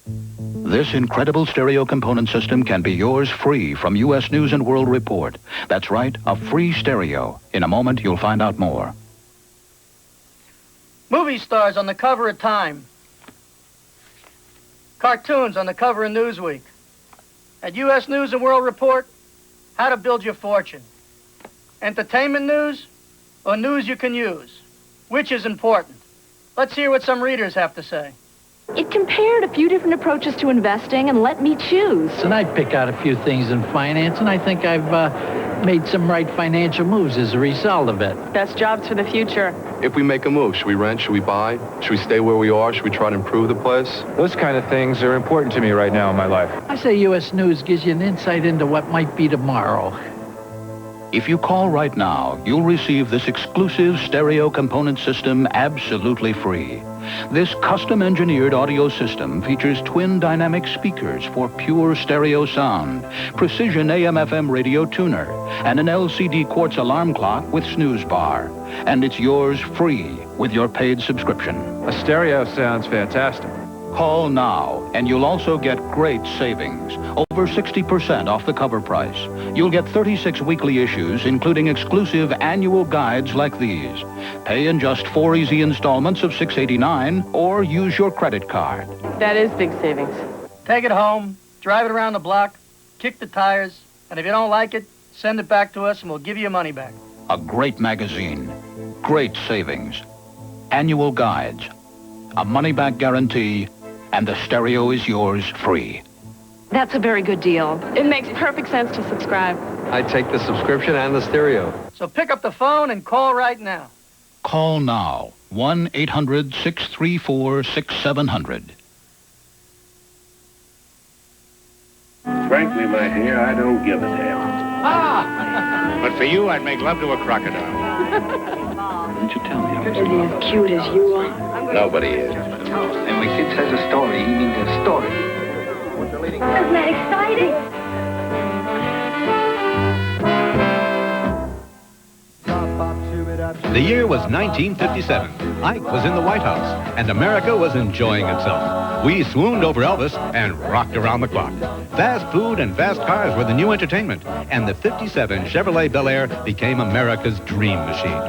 This incredible stereo component system can be yours free from U.S. News and World Report. That's right, a free stereo. In a moment, you'll find out more. Movie stars on the cover of Time. Cartoons on the cover of Newsweek. At U.S. News and World Report, how to build your fortune. Entertainment news or news you can use? Which is important? Let's hear what some readers have to say. It compared a few different approaches to investing and let me choose. And I pick out a few things in finance, and I think I've made some right financial moves as a result of it. Best jobs for the future. If we make a move, should we rent? Should we buy? Should we stay where we are? Should we try to improve the place? Those kind of things are important to me right now in my life. I say U.S. News gives you an insight into what might be tomorrow. If you call right now, you'll receive this exclusive stereo component system absolutely free. This custom-engineered audio system features twin dynamic speakers for pure stereo sound, precision AM/FM radio tuner, and an LCD quartz alarm clock with snooze bar. And it's yours free with your paid subscription. A stereo sounds fantastic. Call now, and you'll also get great savings. Over 60% off the cover price. You'll get 36 weekly issues, including exclusive annual guides like these. Pay in just 4 easy installments of $6.89, or use your credit card. That is big savings. Take it home, drive it around the block, kick the tires, and if you don't like it, send it back to us and we'll give you your money back. A great magazine. Great savings. Annual guides. A money-back guarantee. And the stereo is yours free. That's a very good deal. It makes perfect sense to subscribe. I'd take the subscription and the stereo. So pick up the phone and call right now. Call now. 1-800-634-6700. Frankly, my dear, I don't give a damn. But for you, I'd make love to a crocodile. Didn't you tell me I was Is he as cute as you are? Nobody is. And when Kid says a story, he means a story. Isn't that exciting? The year was 1957. Ike was in the White House, and America was enjoying itself. We swooned over Elvis and rocked around the clock. Fast food and fast cars were the new entertainment, and the 57 Chevrolet Bel Air became America's dream machine.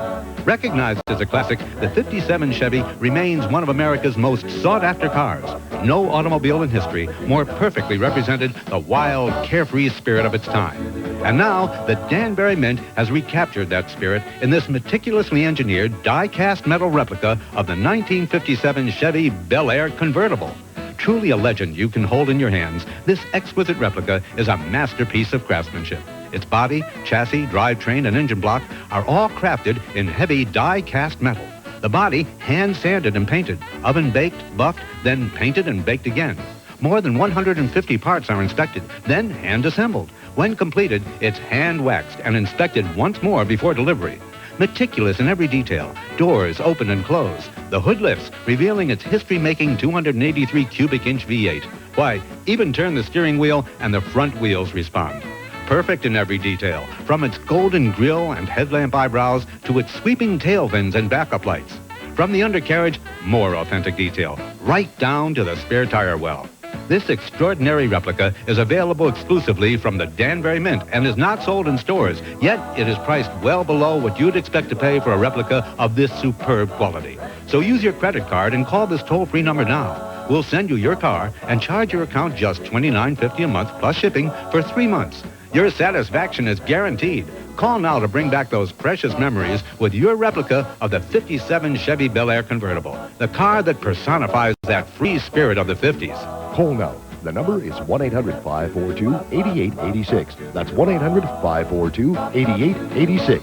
Recognized as a classic, the 57 Chevy remains one of America's most sought-after cars. No automobile in history more perfectly represented the wild, carefree spirit of its time. And now, the Danbury Mint has recaptured that spirit in this meticulously engineered die-cast metal replica of the 1957 Chevy Bel Air convertible. Truly a legend you can hold in your hands, this exquisite replica is a masterpiece of craftsmanship. Its body, chassis, drivetrain, and engine block are all crafted in heavy die-cast metal. The body hand-sanded and painted, oven-baked, buffed, then painted and baked again. More than 150 parts are inspected, then hand-assembled. When completed, it's hand-waxed and inspected once more before delivery. Meticulous in every detail, doors open and close. The hood lifts, revealing its history-making 283 cubic inch V8. Why, even turn the steering wheel and the front wheels respond. Perfect in every detail, from its golden grille and headlamp eyebrows to its sweeping tail fins and backup lights. From the undercarriage, more authentic detail, right down to the spare tire well. This extraordinary replica is available exclusively from the Danbury Mint and is not sold in stores, yet it is priced well below what you'd expect to pay for a replica of this superb quality. So use your credit card and call this toll-free number now. We'll send you your car and charge your account just $29.50 a month plus shipping for 3 months. Your satisfaction is guaranteed. Call now to bring back those precious memories with your replica of the 57 Chevy Bel Air convertible, the car that personifies that free spirit of the 50s. Call now. The number is 1-800-542-8886. That's 1-800-542-8886.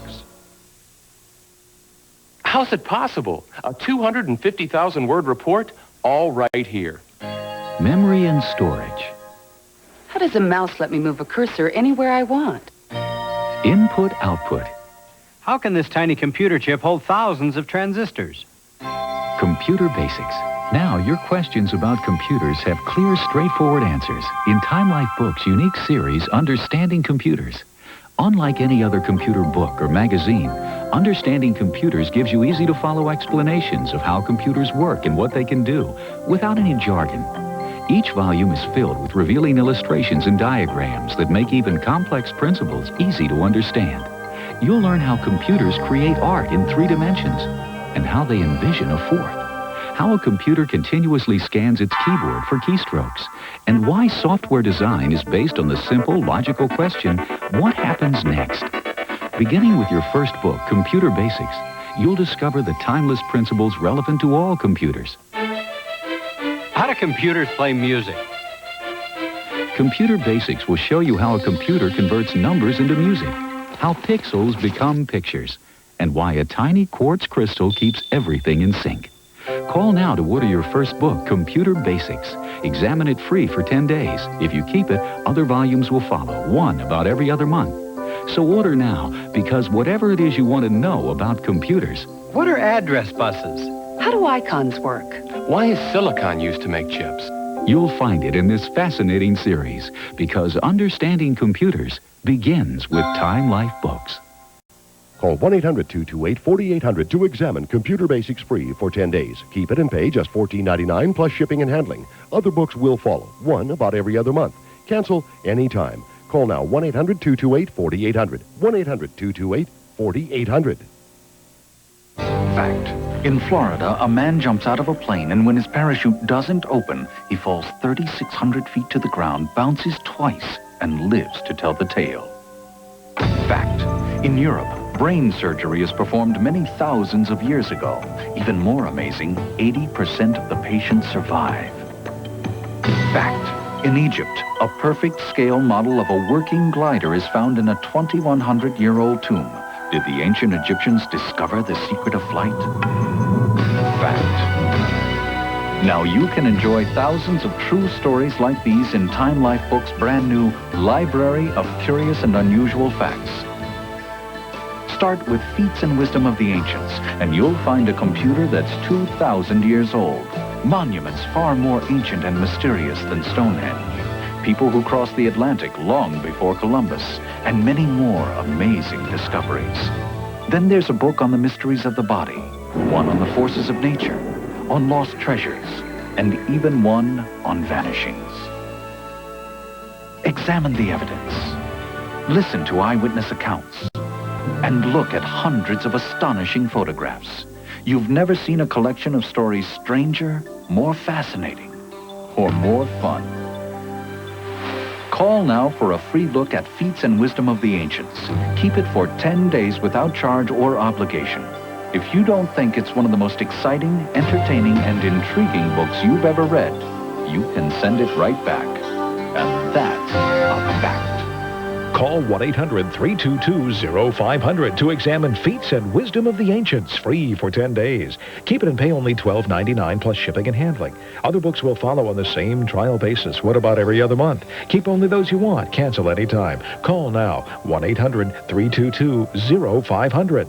How's it possible? A 250,000-word report, all right here. Memory and storage. How does a mouse let me move a cursor anywhere I want? Input-output. How can this tiny computer chip hold thousands of transistors? Computer basics. Now your questions about computers have clear, straightforward answers in Time Life Books' unique series, Understanding Computers. Unlike any other computer book or magazine, Understanding Computers gives you easy-to-follow explanations of how computers work and what they can do, without any jargon. Each volume is filled with revealing illustrations and diagrams that make even complex principles easy to understand. You'll learn how computers create art in 3 dimensions and how they envision a 4th. How a computer continuously scans its keyboard for keystrokes, and why software design is based on the simple, logical question, what happens next? Beginning with your first book, Computer Basics, you'll discover the timeless principles relevant to all computers. How do computers play music? Computer Basics will show you how a computer converts numbers into music, how pixels become pictures, and why a tiny quartz crystal keeps everything in sync. Call now to order your first book, Computer Basics. Examine it free for 10 days. If you keep it, other volumes will follow, one about every other month. So order now, because whatever it is you want to know about computers... What are address buses? How do icons work? Why is silicon used to make chips? You'll find it in this fascinating series, because understanding computers begins with Time Life books. Call 1-800-228-4800 to examine Computer Basics free for 10 days. Keep it and pay just $14.99 plus shipping and handling. Other books will follow, one about every other month. Cancel anytime. Call now 1-800-228-4800. 1-800-228-4800. Fact. In Florida, a man jumps out of a plane, and when his parachute doesn't open, he falls 3,600 feet to the ground, bounces twice, and lives to tell the tale. Fact. In Europe, brain surgery is performed many thousands of years ago. Even more amazing, 80% of the patients survive. Fact. In Egypt, a perfect scale model of a working glider is found in a 2,100-year-old tomb. Did the ancient Egyptians discover the secret of flight? Fact. Now you can enjoy thousands of true stories like these in Time Life Books' brand new Library of Curious and Unusual Facts. Start with Feats and Wisdom of the Ancients, and you'll find a computer that's 2,000 years old. Monuments far more ancient and mysterious than Stonehenge. People who crossed the Atlantic long before Columbus, and many more amazing discoveries. Then there's a book on the mysteries of the body, one on the forces of nature, on lost treasures, and even one on vanishings. Examine the evidence. Listen to eyewitness accounts. And look at hundreds of astonishing photographs. You've never seen a collection of stories stranger, more fascinating, or more fun. Call now for a free look at Feats and Wisdom of the Ancients. Keep it for 10 days without charge or obligation. If you don't think it's one of the most exciting, entertaining, and intriguing books you've ever read, you can send it right back. And that's a fact. Call 1-800-322-0500 to examine Feats and Wisdom of the Ancients, free for 10 days. Keep it and pay only $12.99 plus shipping and handling. Other books will follow on the same trial basis. What about every other month? Keep only those you want. Cancel anytime. Call now, 1-800-322-0500.